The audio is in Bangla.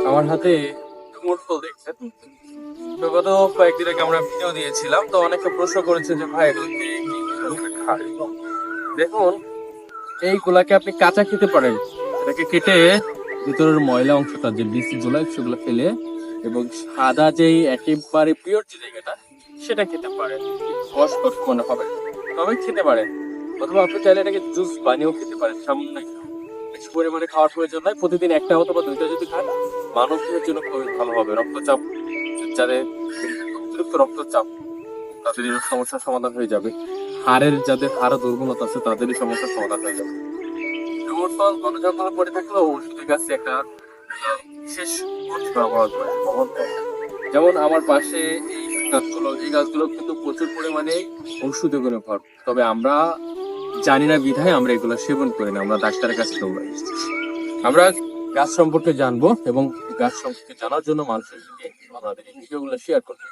আমার হাতে ডুমুর ফল দেখছেন। গত কয়েকদিন আগে আমরা ভিডিও দিয়েছিলাম, তো অনেকে প্রশ্ন করেছে যে ভাই এগুলোকে কিভাবে খায়। দেখুন, এইগুলাকে আপনি কাঁচা খেতে পারেন। এটাকে কেটে ভিতরের ময়লা অংশটা যে বীজ গুলা সেগুলো ফেলে এবং সাদা যেই একেবারে পিওর যে জায়গাটা সেটা খেতে পারেন। কষ কষ মনে হবে, তবে খেতে পারেন। অথবা আপনি চাইলে এটাকে জুস বানিয়েও খেতে পারেন। সামান্য একটু বেশি পরিমাণে খাওয়ার প্রয়োজন নয়, প্রতিদিন একটা অথবা দুইটা যদি খান মানব দেহের জন্য খুবই ভালো হবে। রক্তচাপ, যাদের অতিরিক্ত রক্তচাপ তাদের এই সমস্যার সমাধান হয়ে যাবে। যাদের হাড় দুর্বলতা আছে তাদের এই সমস্যার সমাধান হয়ে যাবে। ডুমুর ফল বনজঙ্গলে পড়ে থাকলেও ওষুধের গাছে একটা বিশেষ গুরুত্ব ব্যবহার করে বহন করে। যেমন আমার পাশে এই গাছগুলো কিন্তু প্রচুর পরিমাণে ঔষধি গুণে ভর। তবে আমরা জানি না বিধায় আমরা এগুলো সেবন করি না, আমরা ডাক্তারের কাছে দৌড়াই। আমরা গাছ সম্পর্কে জানবো এবং গাছ সম্পর্কে জানার জন্য মানুষের সঙ্গে আমাদের এই ভিডিওগুলো শেয়ার করবো।